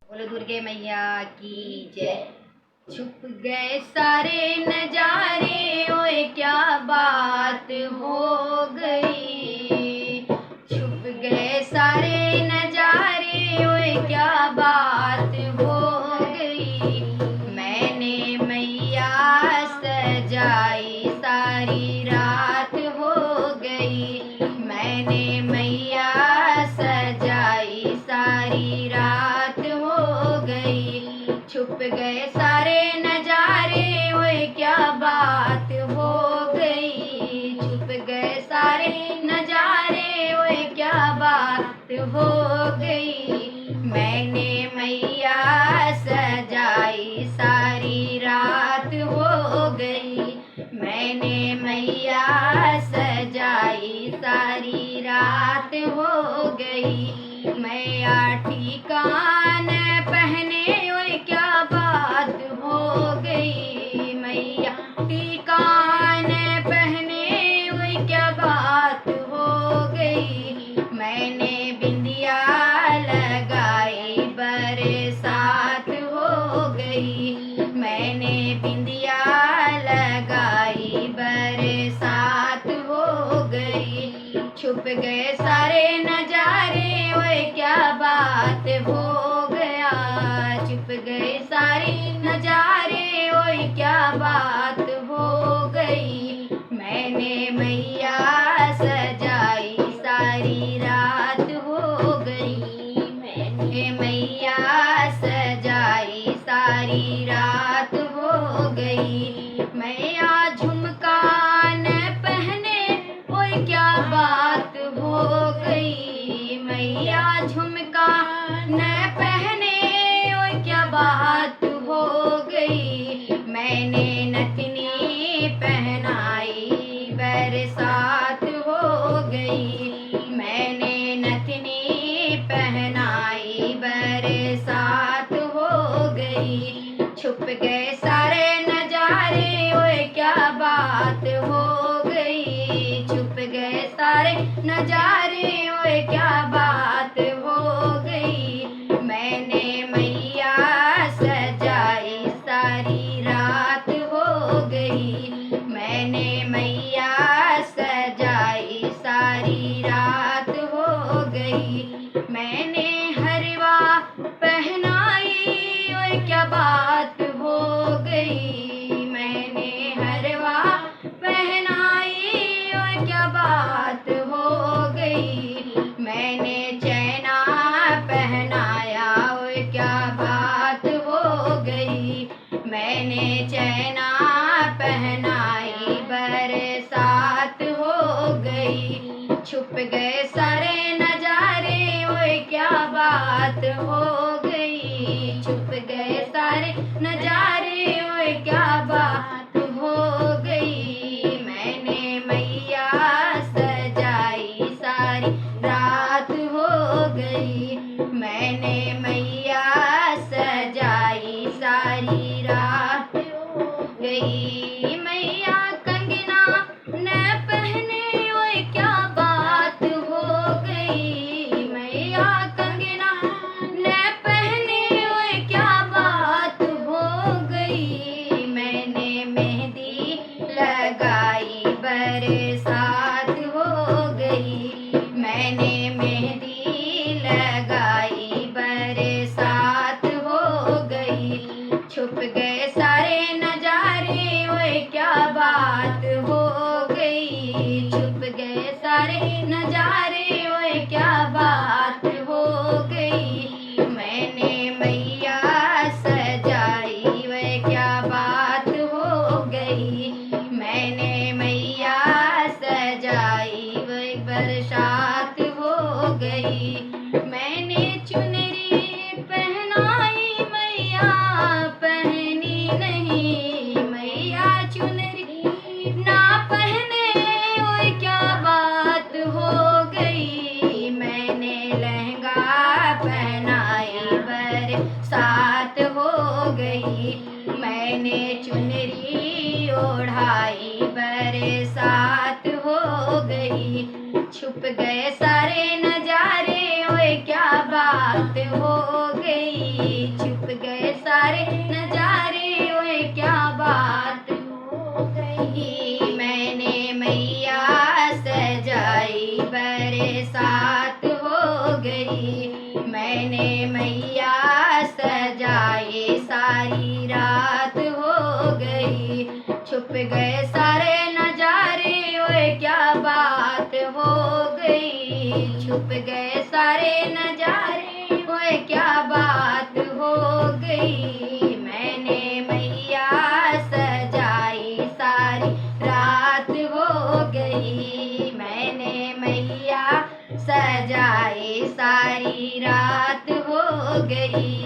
बोलो दुर्गे मैया की जय। छुप गए सारे नजारे, ओए क्या बात हो गई। छुप गए सारे नजारे, ओए क्या बात हो गई। मैंने मैया सजाई, सारी रात हो गई। मैंने मैया सजाई, सारी रात हो गई। छुप गए सारे नजारे, ओए क्या बात हो गई। छुप गए सारे नजारे, ओए क्या बात हो गई। मैंने मैया सजाई, सारी रात हो गई। मैंने मैया सजाई, सारी रात हो गई। मैया ठिकान पहने, ओए क्या बात हो गई। मैया ठिकान पहने, ओए क्या बात हो गई। मैंने बिंदिया लगाई, बरसात हो गई। मैंने बिंदिया लगाई, बरसात हो गई। छुप गए सारे नजारे, ओए क्या बात हो गया। छुप गए सारे नजारे, ओए क्या बात हो गई। मैंने मैया सजाई, सारी रात हो गई। मैंने मैया सजाई, सारी रात हो गई। मैया झुमका न पहने, ओए क्या बात हो गई। मैया झुमका न पहने, ओए क्या बात हो गई। मैंने नथनी पहनाई, बरसात हो गई। मैंने नथनी पहनाई, बरसात हो गई। छुप गए सारे नजारे, ओए क्या बात हो गई। छुप गए सारे नजारे, ओए क्या बात हो गई। मैंने मैया सजाई, सारी रात हो गई। मैंने मैया सजाई, सारी रात हो गई। मैंने हरवा पहनाई, ओए क्या बात हो गई। मैंने हरवा पहनाई, ओए क्या बात हो गई। मैंने चैना पहनाया, ओए क्या बात हो गई। मैंने चैना पहनाई, बरसात हो गई। छुप गए सारे नजारे, ओए क्या बात हो गई। छुप गए सारे नजारे, ओए क्या बात हो गई। मैंने मैया सजाई, सारी रात हो गई। मैंने मैया सजाई, सारी रात हो गई। मैया कंगना न पहने, ओए क्या बात हो गई। मैया कंगना न पहने, ओए क्या बात हो गई। मैंने मेहंदी लगाई, बरसात हो गई। मैंने मेहंदी लगाई, बरसात हो गई। छुप गए सारे नजारे, ओए क्या बात हो गई। छुप गए सारे नजारे, ओए क्या बात हो गई। मैंने मैया सजाई, ओए क्या बात हो गई। मैंने मैया सजाई, ओए बरसात हो गई। मैंने चुनरी पहनाई, मैया पहनी नहीं। मैया चुनरी ना पहने, ओए क्या बात हो गई। मैंने लहंगा पहनाई, बरसात हो गई। मैंने चुनरी ओढ़ाई, बरसात हो गई। छुप गए सारे नजारे, ओए क्या बात हो गई। छुप गए सारे नजारे, ओए क्या बात हो गई। मैंने मैया सजाई बरसात हो गई। मैंने मैया सजाए सारी रात हो गई। छुप गए सारे नजारे, ओए क्या बात हो गई। छुप गए सारे नजारे, ओए क्या बात हो गई। मैंने मैया सजाई सारी रात हो गई। मैंने मैया सजाए सारी रात हो गई।